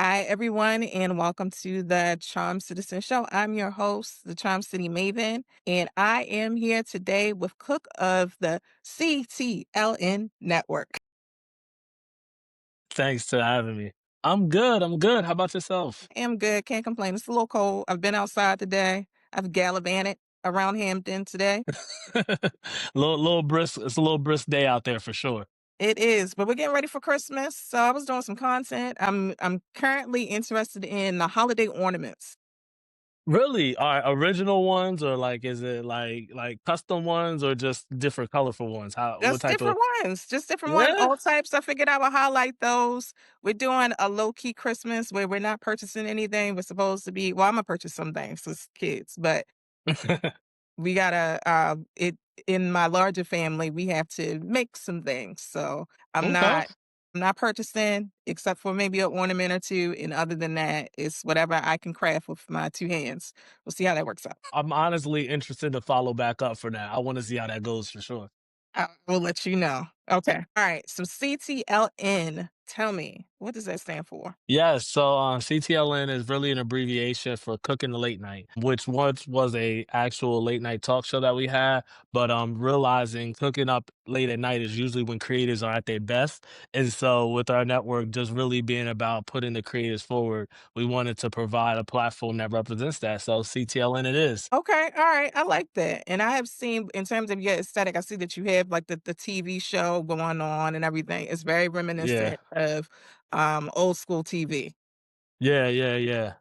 Hi, everyone, and welcome to the Charm Citizen Show. I'm your host, the Charm City Maven, and I am here today with Cook of the CTLN Network. Thanks for having me. I'm good. I'm good. How about yourself? I am good, can't complain. It's a little cold. I've been outside today. I've gallivanted around Hampton today. little brisk. It's a little brisk day out there for sure. It is, but we're getting ready for Christmas, so I was doing some content. I'm currently interested in the holiday ornaments. Really? Are original ones or like is it like custom ones or just different colorful ones? How what Just type of different ones, just different one, Yeah? all types. I figured I would highlight those. We're doing a low key Christmas where we're not purchasing anything. We're supposed to be, well, I'm gonna purchase some things as kids, but we gotta it in my larger family, we have to make some things. So I'm Okay. not I'm not purchasing except for maybe an ornament or two. And other than that, it's whatever I can craft with my two hands. We'll see how that works out. I'm honestly interested to follow back up for that. I want to see how that goes for sure. I will let you know. Okay. All right. So CTLN, tell me, what does that stand for? Yes, so CTLN is really an abbreviation for Cooking the Late Night, which once was a actual late night talk show that we had, but realizing cooking up late at night is usually when creators are at their best. And so with our network just really being about putting the creators forward, we wanted to provide a platform that represents that. So CTLN it is. Okay. All right. I like that. And I have seen, in terms of your aesthetic, I see that you have like the TV show going on and everything. It's very Yeah. reminiscent of old school TV. Yeah, yeah, yeah.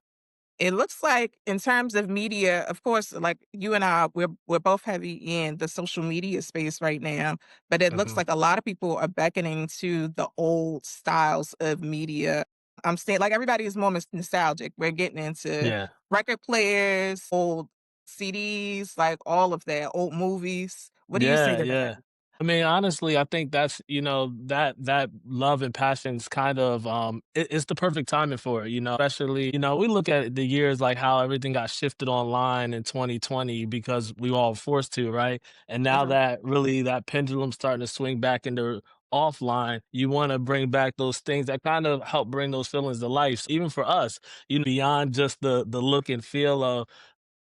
It looks like in terms of media, of course, like you and I, we're both heavy in the social media space right now, but it looks Mhm. like a lot of people are beckoning to the old styles of media. I'm saying like everybody is more nostalgic. We're getting into Yeah. record players, old CDs, like all of that, old movies. What do you say Yeah, to that? yeah. I mean, honestly, I think that's, that love and passion's kind of it's the perfect timing for it, especially, we look at the years like how everything got shifted online in 2020 because we were all forced to, right? And now Mhm. that really that pendulum's starting to swing back into offline, you want to bring back those things that kind of help bring those feelings to life. Even for us, beyond just the look and feel of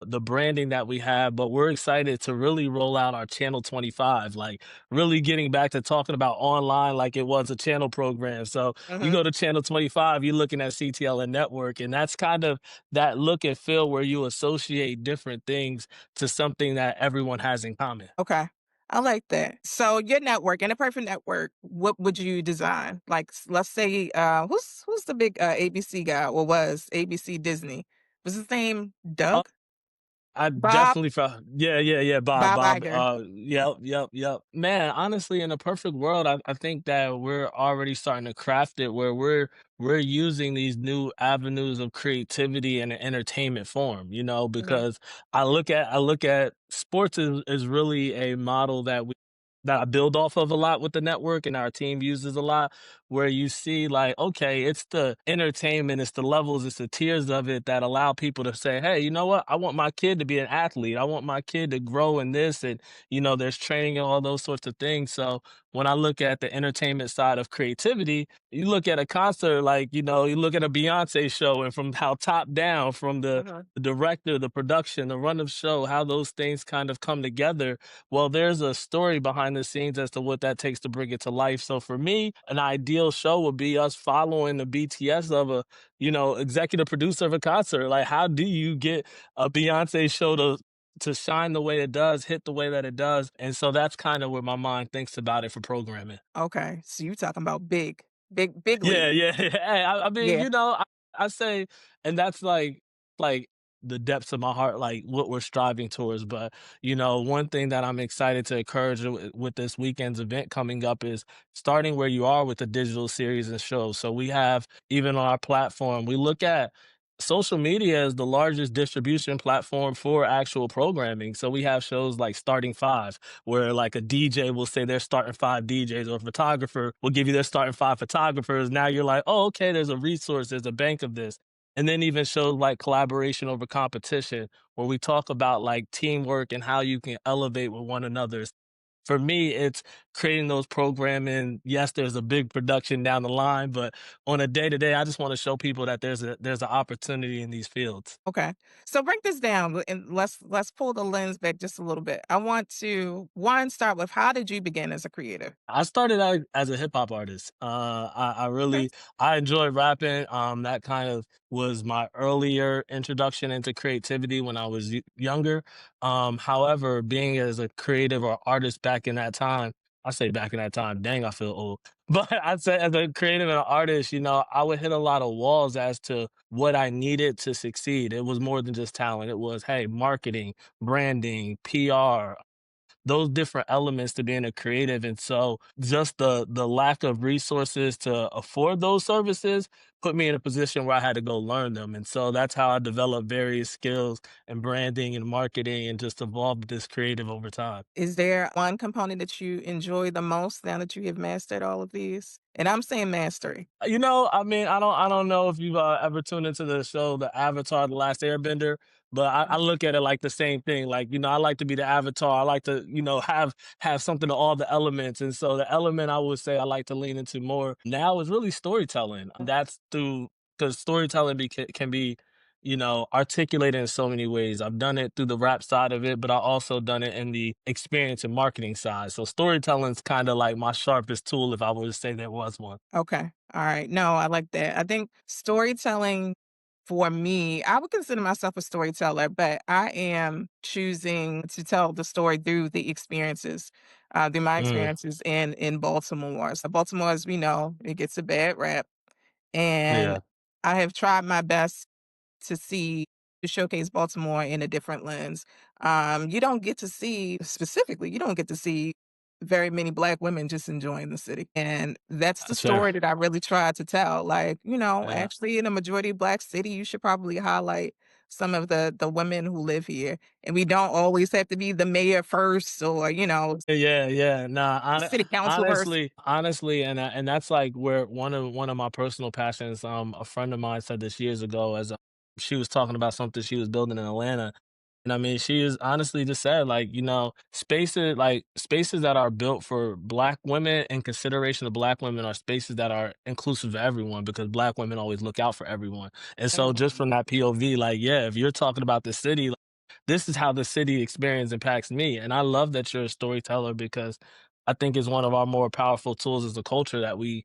the branding that we have, but we're excited to really roll out our channel 25, like really getting back to talking about online like it was a channel program. So you Mhm. go to channel 25, you're looking at CTLN Network, and that's kind of that look and feel where you associate different things to something that everyone has in common. Okay. I like that. So your network, in a perfect network, what would you design? Like let's say who's the big ABC guy or was ABC Disney? Was his name Doug? I Bob definitely felt yeah, yeah, yeah, Bob, Bob Bob, Iger. yep, yep, yep. Man, honestly, in a perfect world, I think that we're already starting to craft it where we're using these new avenues of creativity and entertainment form, Mhm. because I look at sports is really a model that I build off of a lot with the network and our team uses a lot, where you see like, okay, it's the entertainment, it's the levels, it's the tiers of it that allow people to say, hey, you know what? I want my kid to be an athlete. I want my kid to grow in this. And, there's training and all those sorts of things. So when I look at the entertainment side of creativity, you look at a concert, like, you look at a Beyonce show and from how top down, from Mhm. the director, the production, the run of show, how those things kind of come together. Well, there's a story behind the scenes as to what that takes to bring it to life. So for me, an ideal show would be us following the BTS of a, executive producer of a concert. Like, how do you get a Beyonce show to shine the way it does, hit the way that it does? And so that's kind of where my mind thinks about it for programming. Okay. So you talking about big Yeah, league. yeah. Hey, I mean, Yeah. I say, and that's like the depths of my heart, like what we're striving towards. But one thing that I'm excited to encourage with this weekend's event coming up is starting where you are with the digital series and shows. So we have even on our platform, we look at social media as the largest distribution platform for actual programming. So we have shows like Starting Five where like a DJ will say they're starting five DJs or a photographer will give you their starting five photographers. Now you're like, oh, okay, there's a resource, there's a bank of this. And then even shows like collaboration over competition, where we talk about like teamwork and how you can elevate with one another. for me, it's creating those programming. Yes, there's a big production down the line, but on a day to day, I just want to show people that there's an opportunity in these fields. Okay. So break this down and let's pull the lens back just a little bit. I want to one start with how did you begin as a creative? I started out as a hip hop artist. I Okay. really I enjoy rapping. That kind of was my earlier introduction into creativity when I was younger. However, being as a creative or artist back in that time, I say back in that time, dang, I feel old. But I'd say as a creative and an artist, I would hit a lot of walls as to what I needed to succeed. It was more than just talent. It was, hey, marketing, branding, PR, those different elements to being a creative. And so just the lack of resources to afford those services put me in a position where I had to go learn them. And so that's how I developed various skills and branding and marketing and just evolved this creative over time. Is there one component that you enjoy the most now that you have mastered all of these? And I'm saying mastery. I mean, I don't know if you've ever tuned into the show, The Avatar: The Last Airbender, but I look at it like the same thing. Like, I like to be the avatar. I like to, have something to all the elements. And so the element I would say I like to lean into more now is really storytelling. That's through because storytelling can be, articulated in so many ways. I've done it through the rap side of it, but I also done it in the experience and marketing side. So storytelling's kind of like my sharpest tool, if I were to say there was one. Okay. All right. No, I like that. I think storytelling for me, I would consider myself a storyteller, but I am choosing to tell the story through the experiences, through my Mm, experiences in Baltimore. So Baltimore, as we know, it gets a bad rap. And yeah. I have tried my best to showcase Baltimore in a different lens. You don't get to see specifically, you don't get to see very many Black women just enjoying the city, and that's the That's fair. story that I really tried to tell, like, Yeah. actually in a majority Black city, you should probably highlight some of the women who live here, and we don't always have to be the mayor first or, Yeah, yeah. Nah, city council first. honestly, and that's like where one of my personal passions. A friend of mine said this years ago as she was talking about something she was building in Atlanta. And I mean, she is honestly just said, like, spaces that are built for Black women in consideration of Black women are spaces that are inclusive of everyone because Black women always look out for everyone. And so just Mhm. from that POV, like, yeah, if you're talking about the city, this is how the city experience impacts me. And I love that you're a storyteller because I think it's one of our more powerful tools as a culture that we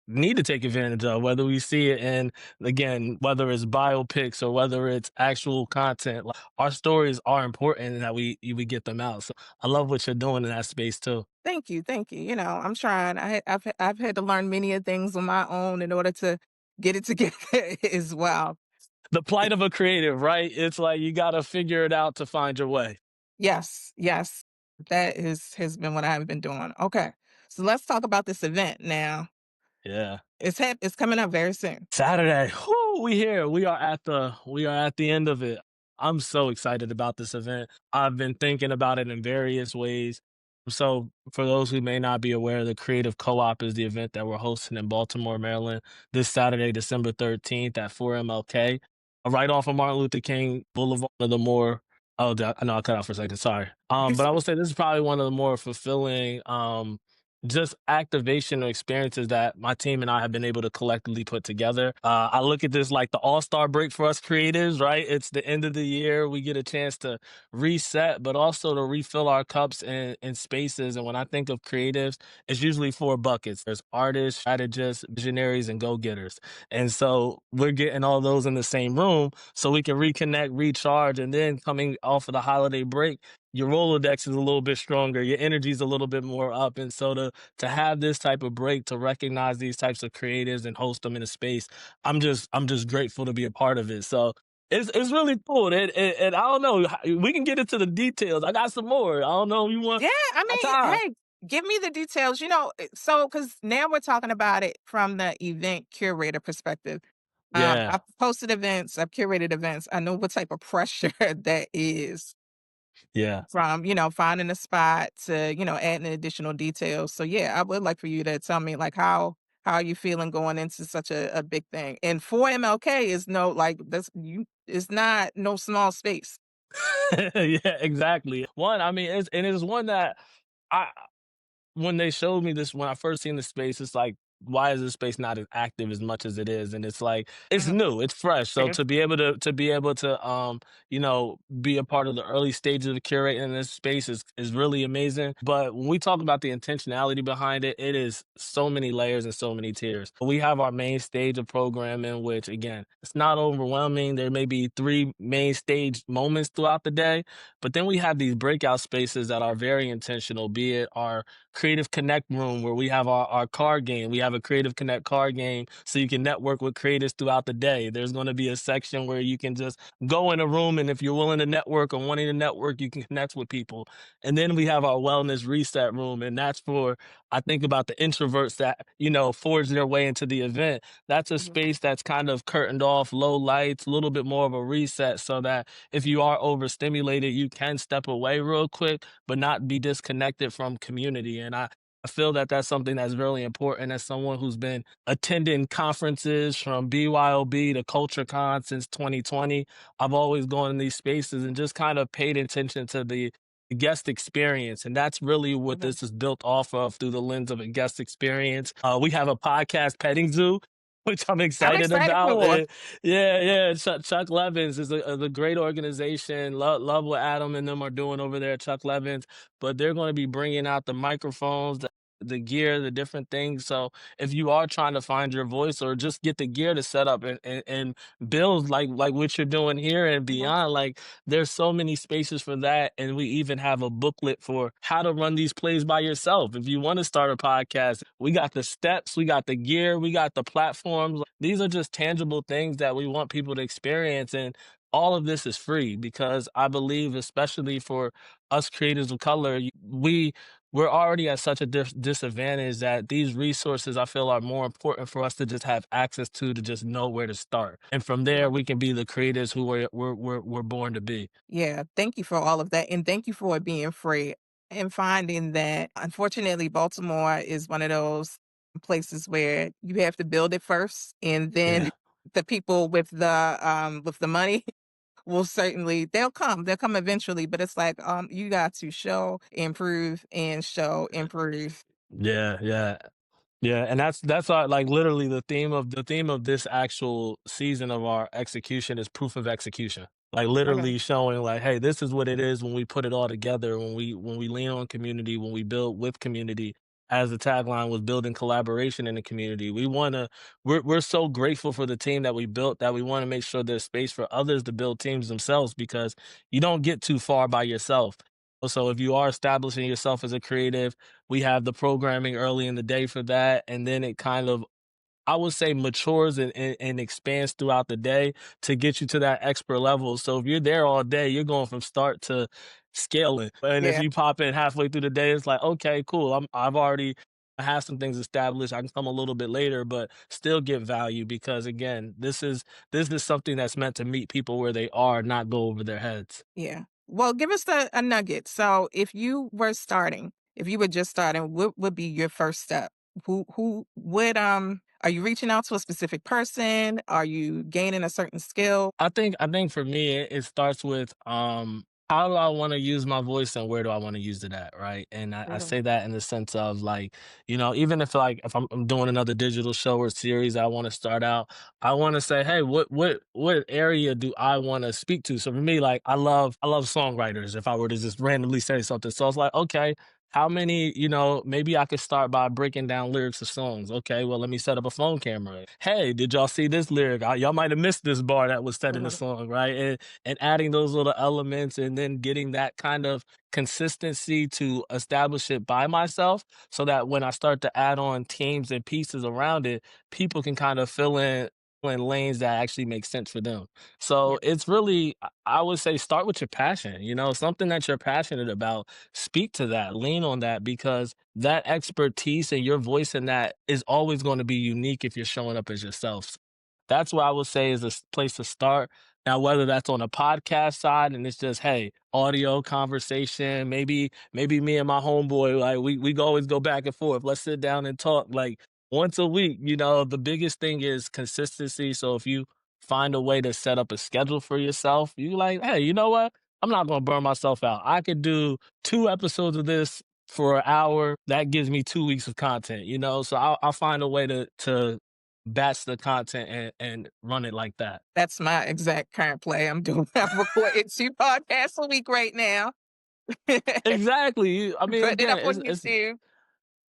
need to take advantage of, whether we see it in, again, whether it's biopics or whether it's actual content. Like, our stories are important and that we get them out. So I love what you're doing in that space too. Thank you, thank you. I'm trying. I've had to learn many of things on my own in order to get it together as well. The plight of a creative, right? It's like you got to figure it out to find your way. Yes, yes. That has been what I've been doing. Okay. So let's talk about this event now. Yeah. It's coming up very soon. Saturday. Whoo, we here. We are at the end of it. I'm so excited about this event. I've been thinking about it in various ways. So, for those who may not be aware, the Creative Co-op is the event that we're hosting in Baltimore, Maryland, this Saturday, December 13th at 4 MLK, right off of Martin Luther King Boulevard. One of the more, oh, I know I cut out for a second. Sorry. But I would say this is probably one of the more fulfilling, just activation or experiences that my team and I have been able to collectively put together. I look at this like the all-star break for us creatives, right? It's the end of the year. We get a chance to reset, but also to refill our cups in spaces. And when I think of creatives, it's usually four buckets. There's artists, strategists, visionaries, and go-getters. And so we're getting all those in the same room so we can reconnect, recharge, and then coming off of the holiday break, your Rolodex is a little bit stronger, your energy's a little bit more up. And so to have this type of break, to recognize these types of creatives and host them in a space, I'm just grateful to be a part of it. So it's really cool. And I don't know, we can get into the details. I got some more. I don't know if you want Yeah, I got mean, time. hey, give me the details. So because now we're talking about it from the event curator perspective. Yeah, I've posted events, I've curated events. I know what type of pressure that is yeah. from, finding a spot to, adding additional details. So yeah, I would like for you to tell me like how are you feeling going into such a big thing. And 4 MLK is no like that's you it's not no small space. Yeah, exactly. One, I mean, it's one that I when they showed me this when I first seen the space, it's like, why is this space not as active as much as it is? And it's like it's Mhm. new, it's fresh. So Yes. you know, be a part of the early stages of curating this space is really amazing. But when we talk about the intentionality behind it, it is so many layers and so many tiers. We have our main stage of programming, which again, it's not overwhelming. There may be three main stage moments throughout the day, but then we have these breakout spaces that are very intentional, be it our Creative Connect room where we have our card game. We have a Creative Connect card game so you can network with creators throughout the day. There's going to be a section where you can just go in a room, and if you're willing to network or wanting to network, you can connect with people. And then we have our wellness reset room, and that's for I think about the introverts that, you know, forge their way into the event. That's a Mhm. space that's kind of curtained off, low lights, a little bit more of a reset so that if you are overstimulated, you can step away real quick but not be disconnected from community. And I feel that that's something that's really important as someone who's been attending conferences from BYOB to CultureCon since 2020. I've always gone in these spaces and just kind of paid attention to the guest experience. And that's really what Mhm. this is built off of through the lens of a guest experience. We have a podcast petting zoo, which I'm I'm excited excited about. for. Yeah, yeah. Chuck Levins is a great organization. Love what Adam and them are doing over there at Chuck Levins. But they're going to be bringing out the microphones, the gear, the different things. So if you are trying to find your voice or just get the gear to set up and build like what you're doing here and Mhm. beyond, like there's so many spaces for that. And we even have a booklet for how to run these plays by yourself. If you want to start a podcast, we got the steps, we got the gear, we got the platforms. These are just tangible things that we want people to experience. And all of this is free because I believe, especially for us creators of color, we're already at such a disadvantage that these resources I feel are more important for us to just have access to just know where to start. And from there, Mhm. we can be the creators who we're born to be. Yeah, thank you for all of that, and thank you for it being free and finding that unfortunately, Baltimore is one of those places where you have to build it first, and then Yeah. the people with the money will certainly they'll come eventually, but it's like, you got to show, improve, and show, improve. Yeah, yeah. Yeah, and that's our like literally the theme of this actual season of our execution is proof of execution. Like Okay. literally showing like, hey, this is what it is when we put it all together, when we lean on community, when we build with community. As the tagline was building collaboration in the community. We're so grateful for the team that we built that we want to make sure there's space for others to build teams themselves because you don't get too far by yourself. So if you are establishing yourself as a creative, we have the programming early in the day for that, and then it kind of, I would say, matures and expands throughout the day to get you to that expert level. So if you're there all day, you're going from start to scaling. And if Yeah, you pop in halfway through the day, it's like, okay, cool. I've already I have some things established. I can come a little bit later, but still get value because again, this is something that's meant to meet people where they are, not go over their heads. yeah. Well, give us a nugget. So if you were just starting, what would be your first step? Who would are you reaching out to a specific person? Are you gaining a certain skill? I think for me it starts with how do I want to use my voice and where do I want to use it at, right? And I Mhm. say that in the sense of like, you know, even if like if I'm doing another digital show or series I want to start out, I want to say, hey, what area do I want to speak to? So for me, like I love songwriters if I were to just randomly say something. So it's like, okay, how many, you know, maybe I could start by breaking down lyrics of songs. Okay, well, let me set up a phone camera. Hey, did y'all see this lyric? Y'all might have missed this bar that was said in the Mhm. song, right? And adding those little elements and then getting that kind of consistency to establish it by myself so that when I start to add on teams and pieces around it, people can kind of fill in lanes that actually make sense for them. Yeah, So it's really, I would say, start with your passion, you know, something that you're passionate about, speak to that, lean on that because that expertise and your voice in that is always going to be unique if you're showing up as yourself. That's what I would say is a place to start. Now, whether that's on a podcast side and it's just, hey, audio conversation, maybe me and my homeboy, like we always go back and forth. Let's sit down and talk like once a week. You know, the biggest thing is consistency. So if you find a way to set up a schedule for yourself, you like, hey, you know what? I'm not gonna burn myself out. I could do 2 episodes of this for an hour, that gives me 2 weeks of content, you know? So I'll find a way to batch the content and run it like that. That's my exact current play I'm doing. I'm recording 2 podcasts a week right now. Exactly, I mean, Putting it again, up on YouTube.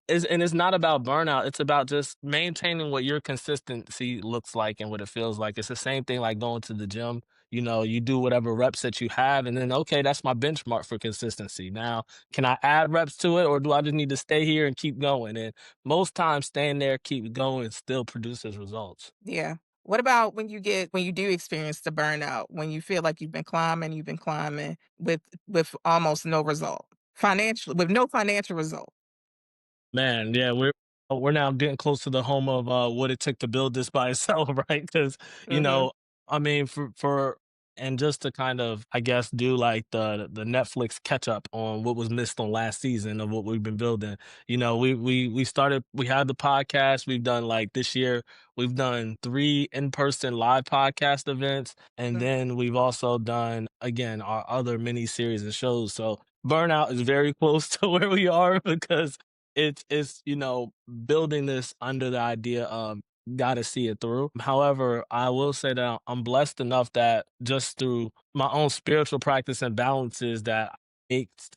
it's not about burnout, it's about just maintaining what your consistency looks like and what it feels like. It's the same thing like going to the gym, you know, you do whatever reps that you have and then, okay, that's my benchmark for consistency. Now, can I add reps to it or do I just need to stay here and keep going? And most times staying there, keep going still produces results. Yeah. What about when you do experience the burnout, when you feel like you've been climbing with almost no result, financially with no financial result? Man, yeah, we're now getting close to the home of what it took to build this by itself, right? Because you Mhm. know, I mean, for and just to kind of, I guess, do like the Netflix catch up on what was missed on last season of what we've been building. You know, we started, we had the podcast. We've done like this year, we've done 3 in-person live podcast events, and Mhm. then we've also done again our other mini series and shows. So burnout is very close to where we are because it's, you know, building this under the idea of gotta see it through. However, I will say that I'm blessed enough that just through my own spiritual practice and balances that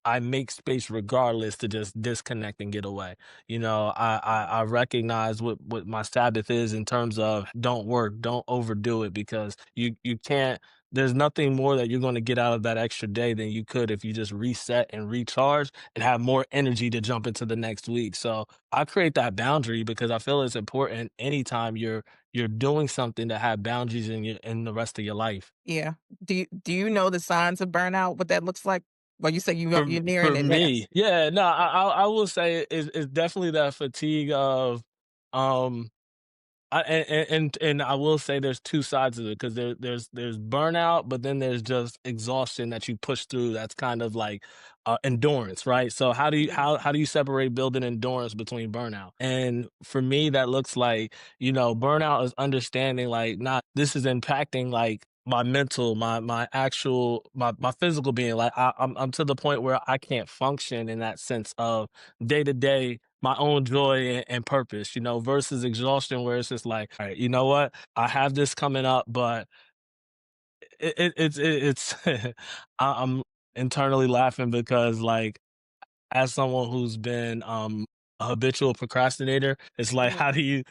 I make space regardless to just disconnect and get away. You know, I recognize what my Sabbath is in terms of don't work, don't overdo it because you can't, there's nothing more that you're going to get out of that extra day than you could if you just reset and recharge and have more energy to jump into the next week. So I create that boundary because I feel it's important anytime you're doing something to have boundaries in the rest of your life. Yeah. Do you know the signs of burnout, what that looks like? Well, you say you're nearing For it, me, yes. yeah, no, I will say it's definitely that fatigue of um and I will say there's 2 sides of it because there's burnout, but then there's just exhaustion that you push through that's kind of like, endurance, right? So Mhm. how do you separate building endurance between burnout? And for me, that looks like, you know, burnout is understanding like, not this is impacting like my mental, my actual my physical being. Like I'm to the point where I can't function in that sense of day to day my own joy and purpose, you know, versus exhaustion where it's just like, all right, you know what? I have this coming up, but it's I'm internally laughing because like as someone who's been a habitual procrastinator, it's like Mhm. how do you,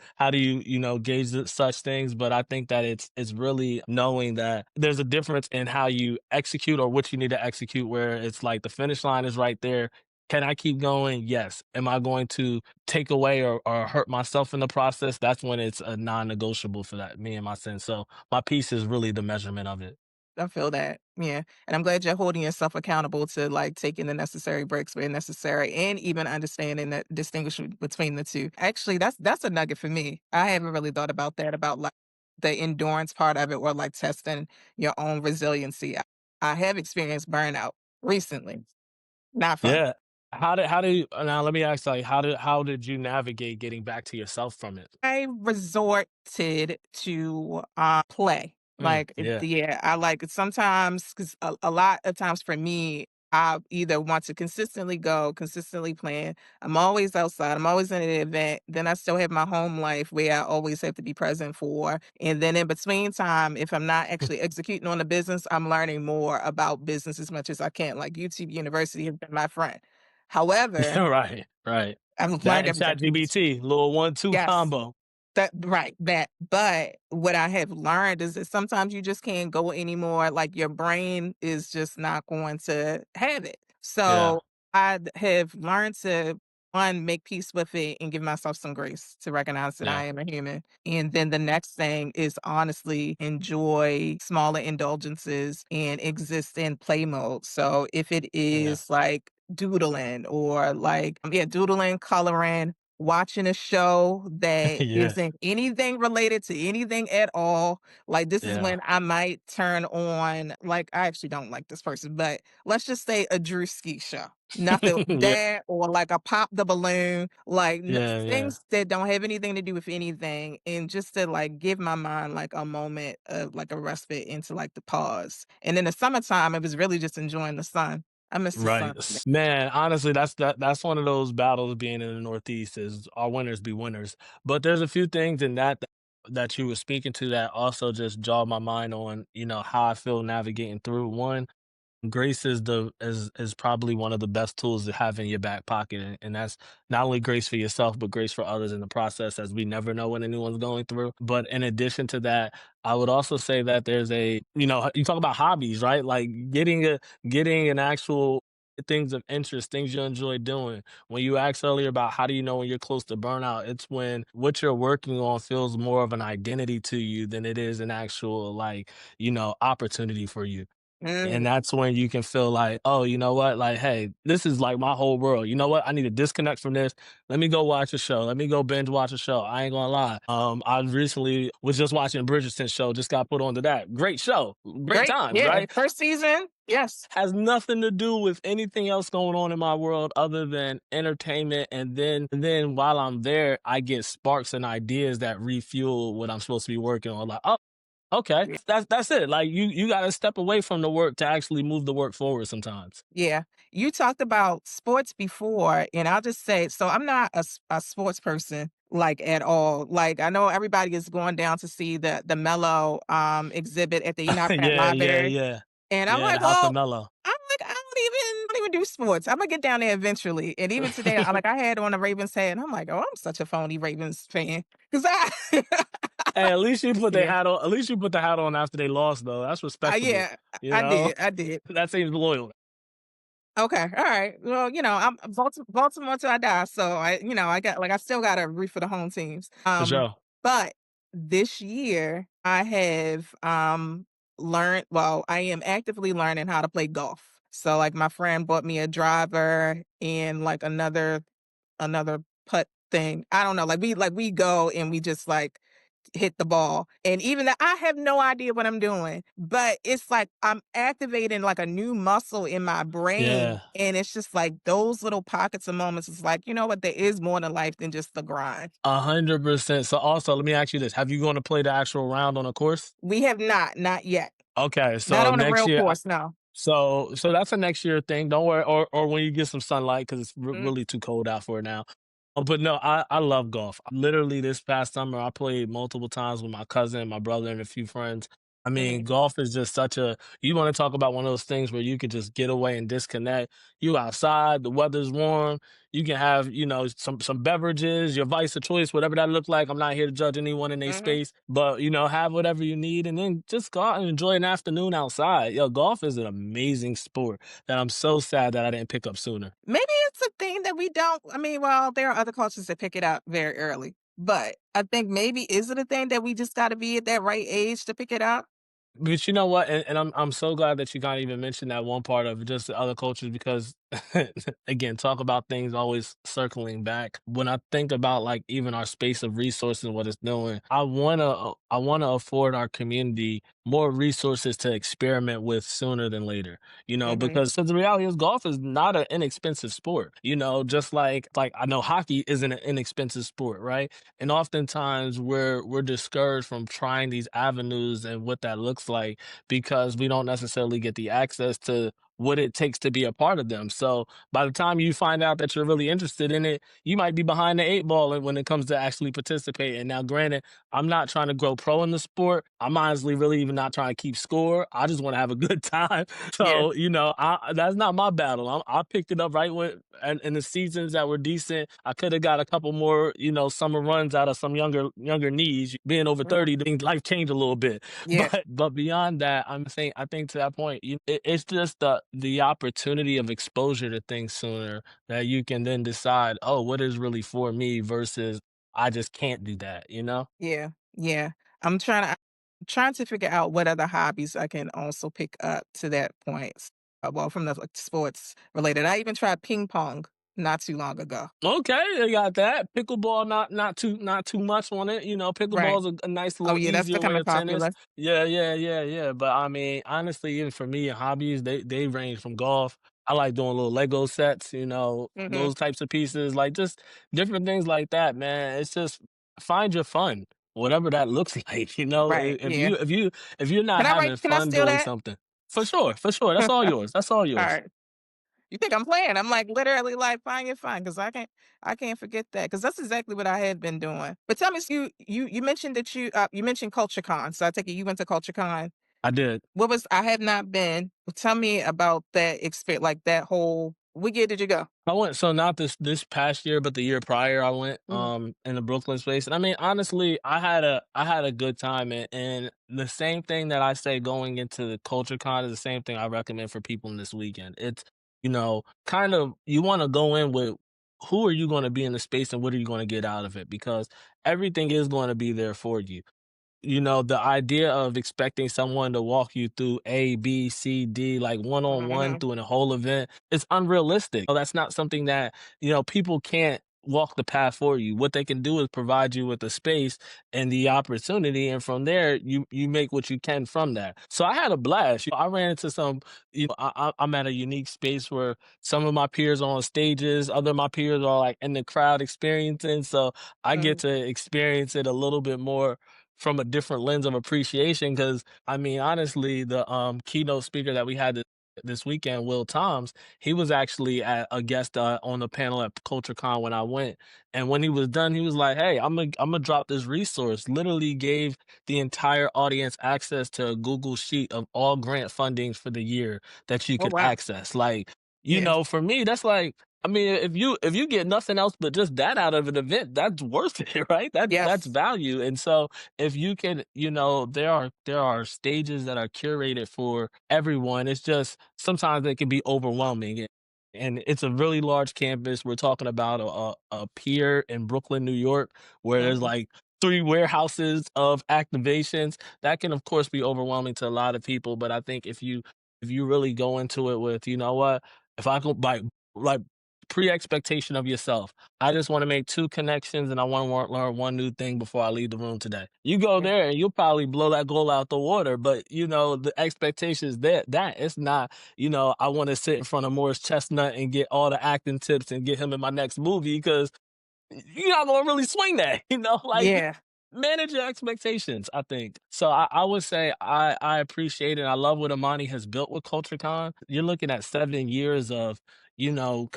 you know, gauge such things? But I think that it's really knowing that there's a difference in how you execute or what you need to execute, where it's like the finish line is right there. Can I keep going? Yes. Am I going to take away or hurt myself in the process? That's when it's a non-negotiable for that me and my sense. So my piece is really the measurement of it. I feel that. Yeah. And I'm glad you're holding yourself accountable to like taking the necessary breaks where necessary and even understanding that distinguishing between the two. Actually, that's a nugget for me. I haven't really thought about that, about like the endurance part of it or like testing your own resiliency. I have experienced burnout recently. Not fun. Yeah. How do you, now let me ask, like, how did you navigate getting back to yourself from it? I resorted to, play. Like, Yeah. yeah, I like it sometimes 'cause a lot of times for me, I either want to consistently go, consistently plan. I'm always outside. I'm always in an event. Then I still have my home life where I always have to be present for. And then in between time, if I'm not actually executing on the business, I'm learning more about business as much as I can. Like YouTube University has been my friend. However, Right, right. I've That learned and everything. ChatGPT, little 1-2 Yes. combo. That right, that but what I have learned is that sometimes you just can't go anymore, like, your brain is just not going to have it. Yeah, So, have learned to, 1, make peace with it and give myself some grace to recognize that I yeah, am a human, and then the next thing is honestly enjoy smaller indulgences and exist in play mode. So, if it yeah, is, like, doodling or, like yeah, doodling, coloring, watching a show that yeah, isn't anything related to anything at all. Like, this is yeah. when I might turn on, like, I actually don't like this person, but let's just say a Drewski show. Nothing Yeah, that or like a Pop the Balloon, like yeah, yeah, things that don't have anything to do with anything. And just to like give my mind like a moment of like a respite into like the pause. And in the summertime, it was really just enjoying the sun. I miss the Right. sun. Man, honestly, that's one of those battles being in the Northeast is our winners be winners. But there's a few things in that you were speaking to that also just jogged my mind on, how I feel navigating through. One, grace is probably one of the best tools to have in your back pocket, and that's not only grace for yourself, but grace for others in the process, as we never know what anyone's going through. But in addition to that, I would also say that there's you talk about hobbies, right? Like getting an actual things of interest, things you enjoy doing. When you asked earlier about how do you know when you're close to burnout, it's when what you're working on feels more of an identity to you than it is an actual opportunity for you. Mm, And that's when you can feel like, "Oh, you know what? Like, hey, this is like my whole world. You know what? I need to disconnect from this. Let me go watch a show. Let me go binge watch a show." I ain't gonna lie. I recently was just watching Bridgerton show, just got put onto that. Great show. Great great. times, Yeah. right? First season. Yes. Has nothing to do with anything else going on in my world other than entertainment. And then while I'm there, I get sparks and ideas that refuel what I'm supposed to be working on. Like, oh, okay, Yeah. that's it. Like you gotta step away from the work to actually move the work forward sometimes. Yeah. You talked about sports before, and I'll just say, so I'm not a sports person like at all. Like I know everybody is going down to see the Mellow exhibit at the Enoch Pratt Yeah, yeah, Library. yeah. And I'm Yeah, the like, House of well, Mellow. I don't even do sports. I'm gonna get down there eventually. And even today, I had on a Ravens hat, and I'm like, oh, I'm such a phony Ravens fan. Cause I Hey, at least you put the yeah. hat on. At least you put the hat on after they lost, though. That's respectable. Yeah, You I know, did. I did. that seems loyal Okay, all right. Well, I'm Baltimore till I die, so I still got to root for the home teams. for sure. But this year I have learned. Well, I am actively learning how to play golf. So, like, my friend bought me a driver and like another putt thing. I don't know. Like we go and we just like hit the ball. And even that I have no idea what I'm doing, but it's like I'm activating like a new muscle in my brain. Yeah, And it's just like those little pockets of moments. It's like, you know what? There is more to life than just the grind. 100%. So also, let me ask you this: have you going to play the actual round on a course? We have not yet. Okay, Not so on a next real year. course, no. So that's a next year thing. Don't worry, or when you get some sunlight because it's Mm, really too cold out for it now. But no, I love golf. Literally, this past summer, I played multiple times with my cousin, my brother, and a few friends. I mean, mhm, golf is just such a you want to talk about one of those things where you can just get away and disconnect. You outside, the weather's warm. You can have, some beverages, your vice of choice, whatever that look like. I'm not here to judge anyone in their mhm. space, but have whatever you need, and then just go out and enjoy an afternoon outside. Yo, golf is an amazing sport that I'm so sad that I didn't pick up sooner. Maybe it's a thing that we don't. I mean, well, there are other cultures that pick it up very early, but I think maybe is it a thing that we just got to be at that right age to pick it up? But you know what? And I'm so glad that you kind of even mentioned that one part of just the other cultures because again, talk about things always circling back. When I think about like even our space of resources and what it's doing, I wanna afford our community more resources to experiment with sooner than later. Mhm, Because the reality is golf is not an inexpensive sport. Just like I know hockey isn't an inexpensive sport, right? And oftentimes we're discouraged from trying these avenues and what that looks like because we don't necessarily get the access to what it takes to be a part of them. So by the time you find out that you're really interested in it, you might be behind the eight ball when it comes to actually participating. Now, granted, I'm not trying to grow pro in the sport. I'm honestly really even not trying to keep score. I just want to have a good time. yeah, So, that's not my battle. I picked it up right when and in the seasons that were decent. I could have got a couple more, summer runs out of some younger knees. Being over mhm, 30, things life changed a little bit. yeah, But beyond that, I think to that point, it's just the opportunity of exposure to things sooner that you can then decide, oh, what is really for me versus I just can't do that, you know? yeah, yeah. I'm trying to figure out what other hobbies I can also pick up to that point. Well, from the like, sports related. I even tried ping pong not too long ago. Okay, they got that. Pickleball, not too much on it. Right. Pickleball is a nice Oh little yeah, that's easier way becoming of tennis. popular. Yeah, yeah, yeah, yeah. But I mean, honestly, even for me, hobbies they range from golf. I like doing little Lego sets. Mhm. Those types of pieces, like just different things like that. Man, it's just find your fun, whatever that looks like. Right. If Yeah. you if you're not having Can I fun steal doing that? something, for sure, for sure, that's all yours. That's all All yours. right. You think I'm playing? I'm like literally like, fine, you're fine, because I can't forget that because that's exactly what I had been doing. But tell me, so you mentioned that you mentioned Culture Con, so I take it you went to Culture Con. I did. What was I have not been. Tell me about that experience, like that whole. What year did you go? I went so not this past year, but the year prior I went Mhm, in the Brooklyn space. And I mean, honestly, I had a good time, and the same thing that I say going into the Culture Con is the same thing I recommend for people in this weekend. It's, kind of you want to go in with who are you going to be in the space and what are you going to get out of it, because everything is going to be there for you. The idea of expecting someone to walk you through A, B, C, D, like one on one mhm, through a whole event, it's unrealistic. That's not something that, people can't walk the path for you. What they can do is provide you with the space and the opportunity. And from there, you make what you can from that. So I had a blast. I ran into I'm at a unique space where some of my peers are on stages, other of my peers are like in the crowd experiencing. So I get mhm, to experience it a little bit more from a different lens of appreciation. Because I mean, honestly, the keynote speaker that we had this weekend, Will Toms, he was actually a guest on the panel at CultureCon when I went. And when he was done, he was like, "Hey, I'm gonna drop this resource." Literally gave the entire audience access to a Google sheet of all grant funding for the year that you oh, could wow. access. Like, Yes. for me, that's like, I mean, if you get nothing else but just that out of an event, that's worth it, right? That's Yes. value. And so if you can, there are stages that are curated for everyone. It's just sometimes it can be overwhelming. And it's a really large campus. We're talking about a pier in Brooklyn, New York, where there's Mhm, like three warehouses of activations. That can of course be overwhelming to a lot of people. But I think if you really go into it with, you know what, if I go like pre-expectation of yourself. I just want to make two connections and I want to learn one new thing before I leave the room today. You go mhm. there and you'll probably blow that goal out the water, but the expectation is that it's not, I want to sit in front of Morris Chestnut and get all the acting tips and get him in my next movie, because you're not gonna really swing that, like Yeah. manage your expectations, I think. So I would say I appreciate it. I love what Amani has built with CultureCon. You're looking at 7 years of,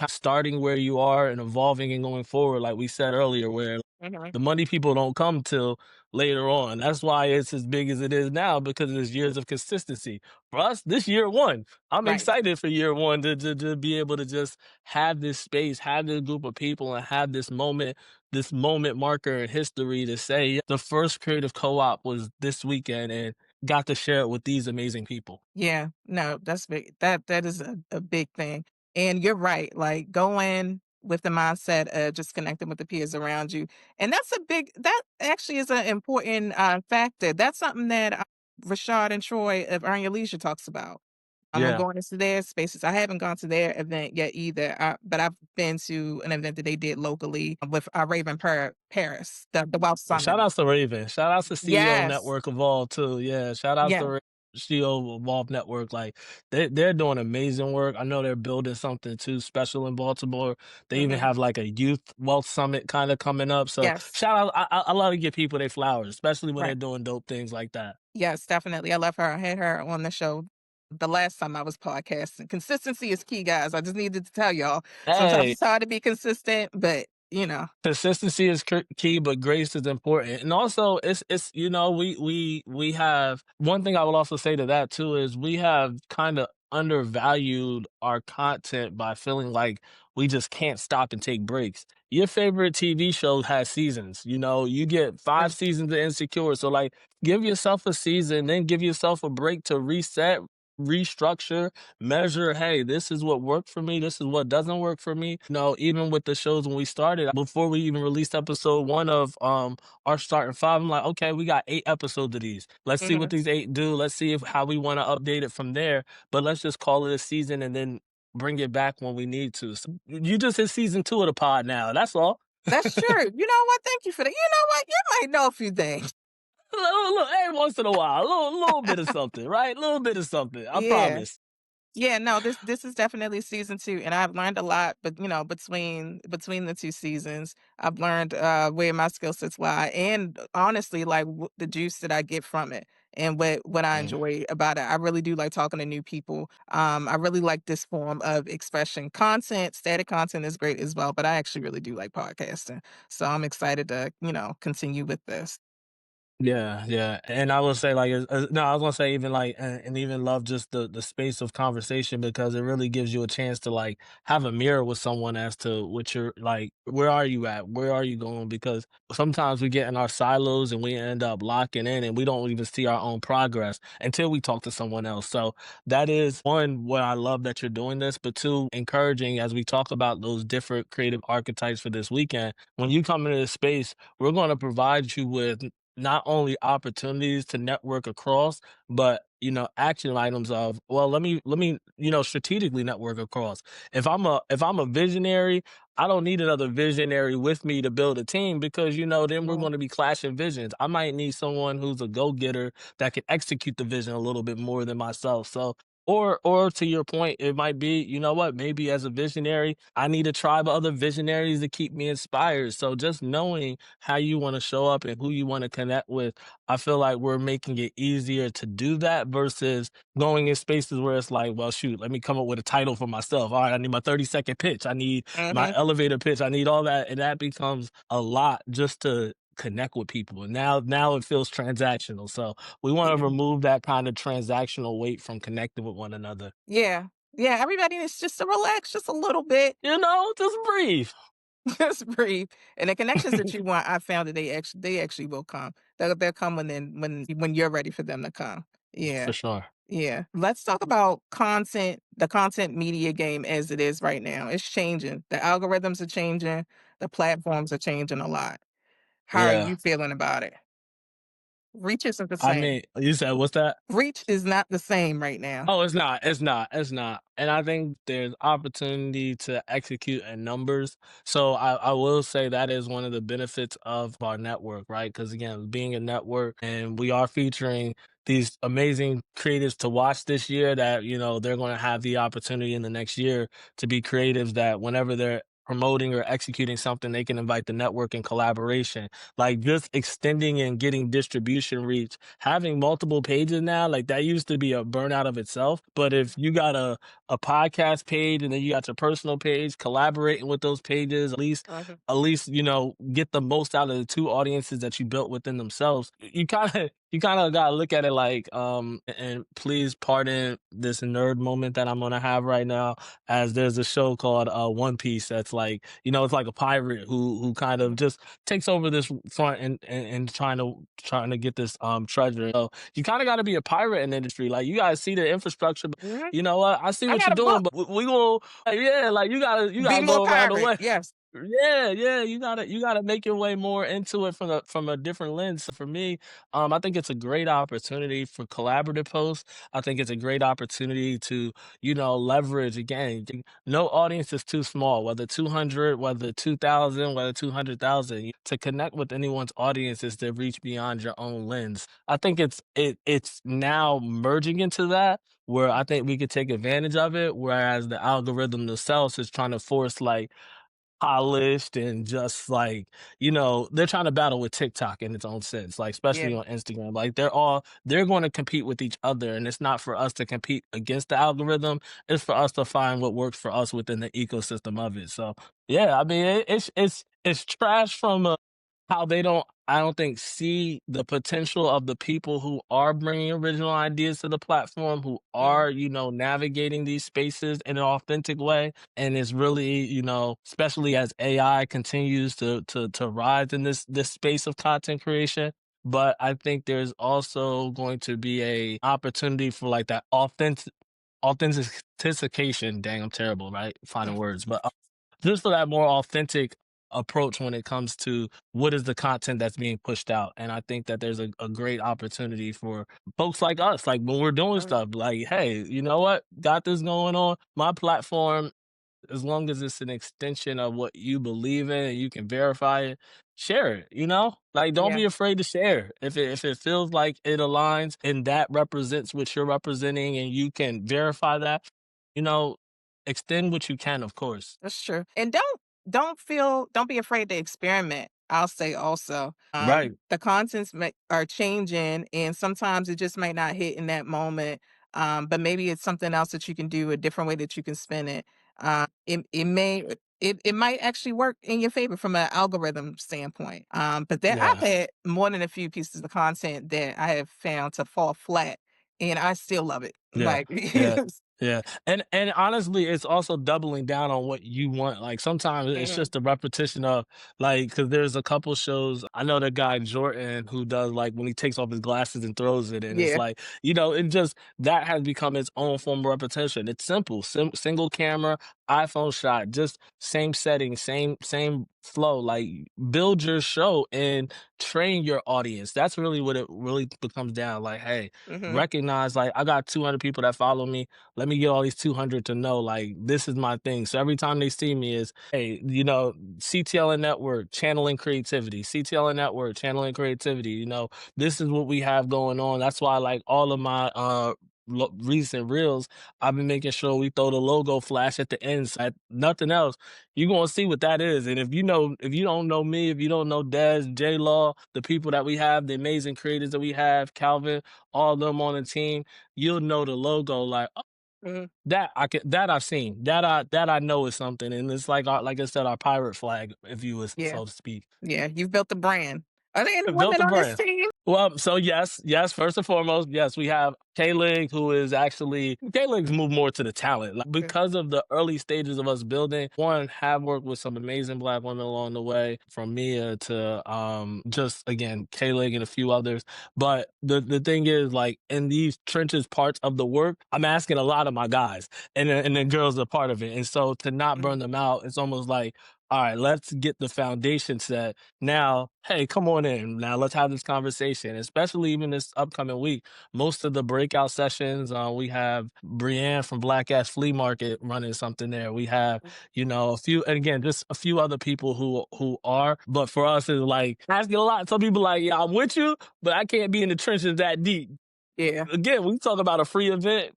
starting where you are and evolving and going forward, like we said earlier, where Mhm. the money people don't come till later on. That's why it's as big as it is now, because there's years of consistency. For us, this year one, I'm Right. excited for year one to be able to just have this space, have this group of people, and have this moment marker in history to say, "Yeah, the first creative co-op was this weekend and got to share it with these amazing people." Yeah. No, that's big. That is a big thing. And you're right. Like go in with the mindset of just connecting with the peers around you. And that actually is an important factor. That's something that Rashad and Troy of Earn Your Leisure talks about. I'm Yeah. going into their spaces. I haven't gone to their event yet either, but I've been to an event that they did locally with Paris, the Wealth Shout Summit. outs to Raven. Shout outs to CEO Yes. Network Evolve too. Yeah. Shout outs Yeah. to CEO Evolve Network. Like they're doing amazing work. I know they're building something too special in Baltimore. They even Hmm. have like a youth wealth summit kind of coming up. So Yes. shout out. I love to give people their flowers, especially when they're Right. doing dope things like that. Yes, definitely. I love her. I had her on the show the last time I was podcasting. Consistency is key, guys. I just needed to tell y'all. Sometimes Hey, it's hard to be consistent, but consistency is key, but grace is important. And also, it's we have one thing I will also say to that too is we have kind of undervalued our content by feeling like we just can't stop and take breaks. Your favorite TV show has seasons. You get five mm, seasons of Insecure, so like give yourself a season, then give yourself a break to reset, restructure, measure, hey, this is what worked for me, this is what doesn't work for me. Even with the shows when we started, before we even released episode one of our starting five, I'm like, okay, we got 8 episodes of these. Let's see what mhm. these 8 do. Let's see if how we want to update it from there. But let's just call it a season and then bring it back when we need to. So you just hit season 2 of the pod now. That's all. That's true. You know what? Thank you for that. You know what? You might know a few things. Every once in a while, a little bit of something, right? A little bit of something. I Yeah. promise. Yeah, no, this is definitely season 2, and I've learned a lot, but, between the 2 seasons, I've learned, where my skill sets lie, and honestly, like, the juice that I get from it, and what I Mm. enjoy about it. I really do like talking to new people. I really like this form of expression. Content, static content is great as well, but I actually really do like podcasting. So I'm excited to, continue with this. Yeah, yeah, and I will say, like, no, I was gonna say even like, and even love just the space of conversation because it really gives you a chance to like have a mirror with someone as to what you're like, where are you at, where are you going? Because sometimes we get in our silos and we end up locking in, and we don't even see our own progress until we talk to someone else. So that is one, what I love that you're doing this, but two, encouraging as we talk about those different creative archetypes for this weekend. When you come into this space, we're going to provide you with not only opportunities to network across, but action items of, well, let me strategically network across. If I'm a visionary, I don't need another visionary with me to build a team because then we're Mhm, going to be clashing visions. I might need someone who's a go-getter that can execute the vision a little bit more than myself. So or to your point, it might be, what, maybe as a visionary, I need a tribe of other visionaries to keep me inspired. So just knowing how you want to show up and who you want to connect with, I feel like we're making it easier to do that versus going in spaces where it's like, well, shoot, let me come up with a title for myself. All right, I need my 30-second pitch. I need my mhm, elevator pitch. I need all that. And that becomes a lot just to connect with people. And now it feels transactional. So we want to yeah. remove that kind of transactional weight from connecting with one another. Yeah. Yeah, everybody needs just to relax just a little bit. Just breathe. Just breathe. And the connections that you want, I found that they actually will come. They'll come when you're ready for them to come. For Yeah. sure. Yeah. Let's talk about content, the content media game as it is right now. It's changing. The algorithms are changing, the platforms are changing a lot. How are Yeah. you feeling about it? Reach isn't the I same. mean, you said what's that? Reach is not the same right now. Oh, it's not. It's not. It's not. And I think there's opportunity to execute in numbers. So I will say that is one of the benefits of our network, right? Because again, being a network and we are featuring these amazing creatives to watch this year that, they're going to have the opportunity in the next year to be creatives that whenever they're promoting or executing something, they can invite the network and collaboration. Like just extending and getting distribution reach, having multiple pages now, like that used to be a burnout of itself. But if you got a podcast page and then you got your personal page, collaborating with those pages, Mhm. at least, get the most out of the two audiences that you built within themselves. You kind of gotta look at it like, and please pardon this nerd moment that I'm gonna have right now, as there's a show called One Piece that's like, it's like a pirate who kind of just takes over this front and trying to get this treasure. So you kind of got to be a pirate in the industry. Like you guys see the infrastructure, but Mhm. you know what? I see I what got you're a doing, book. but we go like, yeah, like you gotta Be more go around the pirate. way. Yes. Yeah, yeah, you gotta make your way more into it from a different lens. So for me, I think it's a great opportunity for collaborative posts. I think it's a great opportunity to leverage again. No audience is too small, whether 200, whether 2,000, whether 200,000. To connect with anyone's audience is to reach beyond your own lens. I think it's now merging into that where I think we could take advantage of it, whereas the algorithm themselves is trying to force like polished and just like, they're trying to battle with TikTok in its own sense, like Yeah, especially on Instagram. Like they're going to compete with each other, and it's not for us to compete against the algorithm. It's for us to find what works for us within the ecosystem of it. So yeah, I mean it's trash from how they don't, I don't think, see the potential of the people who are bringing original ideas to the platform, who mhm, are, navigating these spaces in an authentic way. And it's really, especially as AI continues to rise in this space of content creation. But I think there's also going to be a opportunity for like that authentication. Dang, I'm terrible, right? Finding words, but just for that more authentic approach when it comes to what is the content that's being pushed out. And I think that there's a great opportunity for folks like us, like when we're doing mhm, stuff, like, hey, you know what? Got this going on. My platform, as long as it's an extension of what you believe in and you can verify it, share it, Like don't yeah, be afraid to share. If it feels like it aligns and that represents what you're representing and you can verify that, you know, extend what you can, of course. that's true. And don't be afraid to experiment. I'll say also. Right. The contents are changing, and sometimes it just might not hit in that moment. But maybe it's something else that you can do, a different way that you can spin it. It might actually work in your favor from an algorithm standpoint. But there I've Yeah. had more than a few pieces of content that I have found to fall flat, and I still love it. Yeah, Like, yeah, yeah, and honestly, it's also doubling down on what you want. Like sometimes it's Mhm. just the repetition of like because there's a couple shows. I know the guy Jordan who does like when he takes off his glasses and throws it, and it's Yeah. like it just that has become its own form of repetition. It's simple, single camera, iPhone shot, just same setting, same flow. Like build your show and train your audience. That's really what it really becomes down. Like, hey, Mhm. recognize like I got 200 people that follow me. Let me get all these 200 to know like this is my thing. So every time they see me is, hey, CTLN Network, channeling creativity, CTLN Network, channeling creativity. This is what we have going on. That's why like all of my recent reels, I've been making sure we throw the logo flash at the end. So nothing else, you're gonna see what that is. And if you don't know me, if you don't know Des, J Law, the people that we have, the amazing creators that we have, Calvin, all of them on the team, you'll know the logo like, "Oh, Mhm. that I've seen. That I know is something." And it's like like I said, our pirate flag, if you was Yeah. so to speak. Yeah. You've built a brand. Are there any Built women the on this brand. team? Well, so yes, first and foremost, yes, we have K-Lig, who is actually K-Lig's moved more to the talent. Like, Okay. because of the early stages of us building, one, have worked with some amazing black women along the way, from Mia to just again, K-Lig and a few others. But the thing is, like in these trenches parts of the work, I'm asking a lot of my guys and the girls are part of it. And so to not Mhm. burn them out, it's almost like, all right, let's get the foundation set now. Hey, come on in. Now let's have this conversation, especially even this upcoming week. Most of the breakout sessions, we have Brienne from Black Ass Flea Market running something there. We have, a few, and again, just a few other people who are. But for us, it's like asking a lot. Some people like, yeah, I'm with you, but I can't be in the trenches that deep. Yeah. Again, we talk about a free event.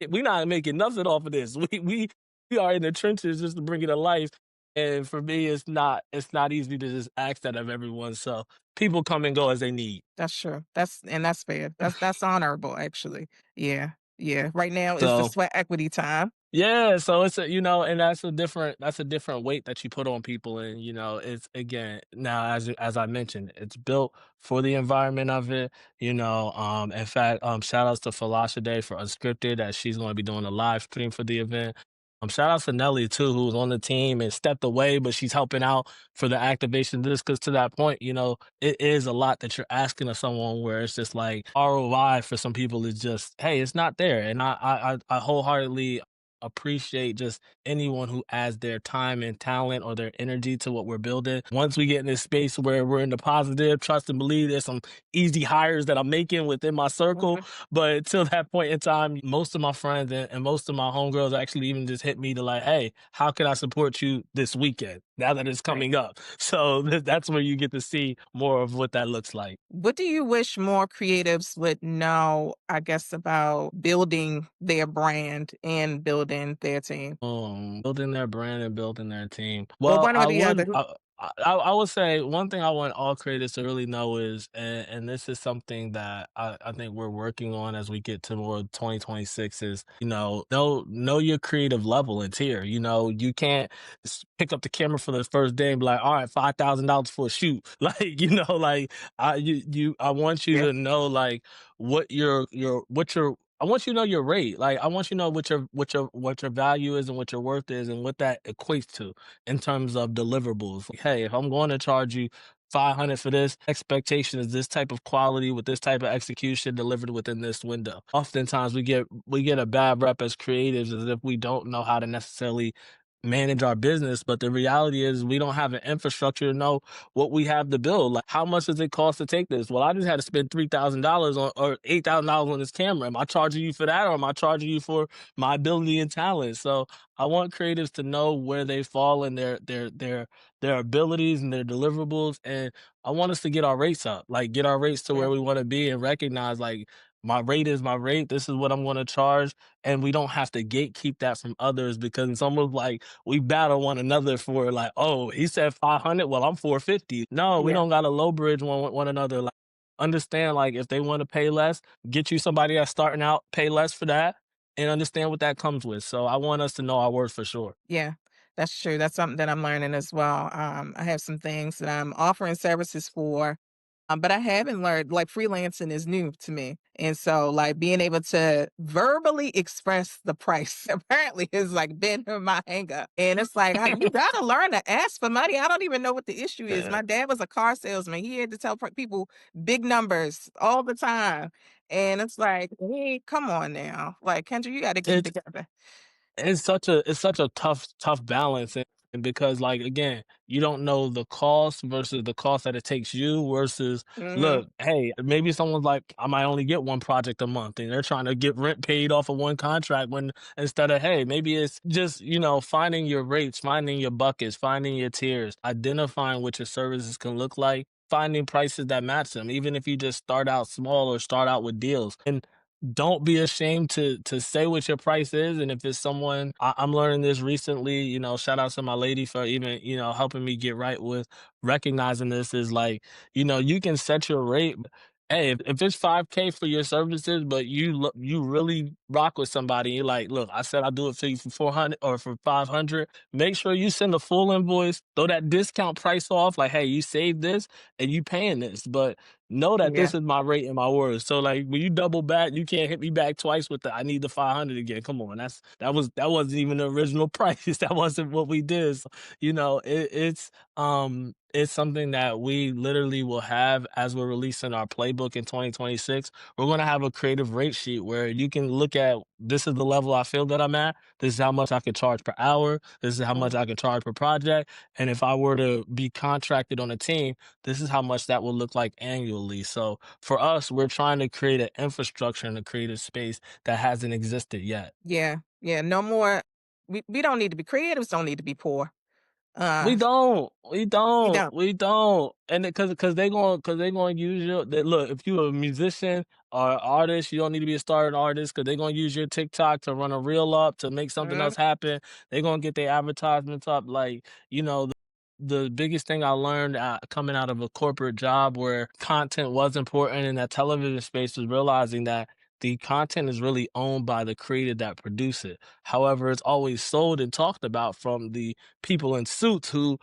We're not making nothing off of this. We are in the trenches just to bring it to life. And for me, it's not easy to just ask that of everyone. So people come and go as they need. That's true. That's fair. That's honorable, actually. Yeah. Yeah. Right now is the So sweat equity time. yeah, so it's and that's a different weight that you put on people, and it's again now as I mentioned, it's built for the environment of it. In fact, shout outs to Falasha Day for Unscripted, as she's going to be doing a live stream for the event. Shout outs to Nelly too, who's on the team and stepped away, but she's helping out for the activation of this. Because to that point, it is a lot that you're asking of someone, where it's just like ROI for some people is just, hey, it's not there, and I wholeheartedly appreciate just anyone who adds their time and talent or their energy to what we're building. Once we get in this space where we're in the positive, trust and believe, there's some easy hires that I'm making within my circle. Mhm. But till that point in time, most of my friends and most of my homegirls actually even just hit me to like, hey, how can I support you this weekend now that it's Right. coming up? So that's where you get to see more of what that looks like. What do you wish more creatives would know, I guess, about building their brand and building their team? Building their brand and building their team. Or Well, one or the other. I would say one thing I want all creators to really know is, and this is something that I think we're working on as we get to more 2026 is, know your creative level and tier. You can't pick up the camera for the first day and be like, all right, $5,000 for a shoot. Like, like I want you Yeah. to know like what your I want you to know your rate. Like I want you to know what your value is and what your worth is and what that equates to in terms of deliverables. Like, hey, if I'm going to charge you 500 for this, expectation is this type of quality with this type of execution delivered within this window. Oftentimes we get a bad rep as creatives as if we don't know how to necessarily manage our business, but the reality is we don't have an infrastructure to know what we have to build. Like, how much does it cost to take this? Well, I just had to spend $3,000 on or $8,000 on this camera. Am I charging you for that, or am I charging you for my ability and talent? So I want creatives to know where they fall in their abilities and their deliverables, and I want us to get our rates up, like get our rates to Yeah. where we want to be, and recognize like my rate is my rate. This is what I'm going to charge. And we don't have to gatekeep that from others because it's almost like we battle one another for like, oh, he said 500. Well, I'm 450. No, we Yeah, don't got to low bridge one another. Like, understand, like, if they want to pay less, get you somebody that's starting out, pay less for that and understand what that comes with. So I want us to know our worth for sure. yeah, that's true. That's something that I'm learning as well. I have some things that I'm offering services for. But I haven't learned like freelancing is new to me. And so like being able to verbally express the price apparently has like been my hang up. And it's like you gotta learn to ask for money. I don't even know what the issue is. Yeah. My dad was a car salesman. He had to tell people big numbers all the time. And it's like, hey, come on now. Like, Kendra, you gotta get it It's together. it's such a tough balance, and because, like, again, you don't know the cost versus the cost that it takes you versus Hmm. look, hey, maybe someone's like, I might only get one project a month and they're trying to get rent paid off of one contract when instead of, hey, maybe it's just, finding your rates, finding your buckets, finding your tiers, identifying what your services can look like, finding prices that match them, even if you just start out small or start out with deals. And don't be ashamed to say what your price is. And if it's someone, I'm learning this recently, shout out to my lady for even, helping me get right with recognizing this is like, you can set your rate. Hey, if it's 5K for your services, but you really rock with somebody, you're like, look, I said I'll do it for you for 400 or for 500. Make sure you send a full invoice, throw that discount price off, like, hey, you saved this and you paying this. But know that Yeah. this is my rate and my words. So like when you double back, you can't hit me back twice with the I need the 500 again. Come on, that wasn't even the original price. That wasn't what we did. So, it's something that we literally will have as we're releasing our playbook in 2026. We're going to have a creative rate sheet where you can look at this is the level I feel that I'm at. This is how much I can charge per hour. This is how much I can charge per project. And if I were to be contracted on a team, this is how much that will look like annually. So for us, we're trying to create an infrastructure in a creative space that hasn't existed yet. Yeah. Yeah. No more. We don't need to be creatives, don't need to be poor. We Uh don't, we we don't, don't. we don't, and because they gonna use your look. If you a musician or artist, you don't need to be a starting artist because they gonna use your TikTok to run a reel up to make something Mhm. else happen. They gonna get their advertisements up. Like the biggest thing I learned coming out of a corporate job where content was important in that television space was realizing that the content is really owned by the creator that produce it. However, it's always sold and talked about from the people in suits who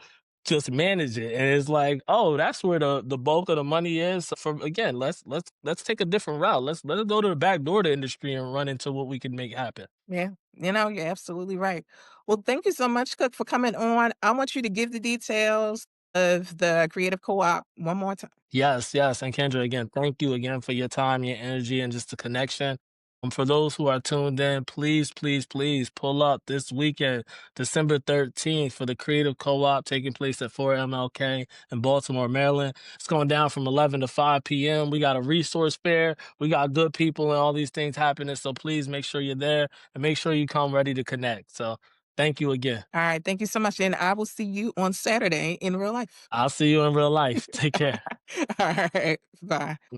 just manage it. And it's like, oh, that's where the bulk of the money is. So from again, let's take a different route. Let's go to the back door of the industry and run into what we can make happen. Yeah, you're absolutely right. Well, thank you so much, Cook, for coming on. I want you to give the details of the creative co-op one more time. Yes, yes. And Kendra, again, thank you again for your time, your energy, and just the connection. For those who are tuned in, please, please, please pull up this weekend, December 13th, for the Creative Co-op taking place at 4 MLK in Baltimore, Maryland. It's going down from 11 to 5 p.m. We got a resource fair. We got good people and all these things happening. So please make sure you're there and make sure you come ready to connect. So thank you again. All right, thank you so much, and I will see you on Saturday in real life. I'll see you in real life. Take care. All right, bye.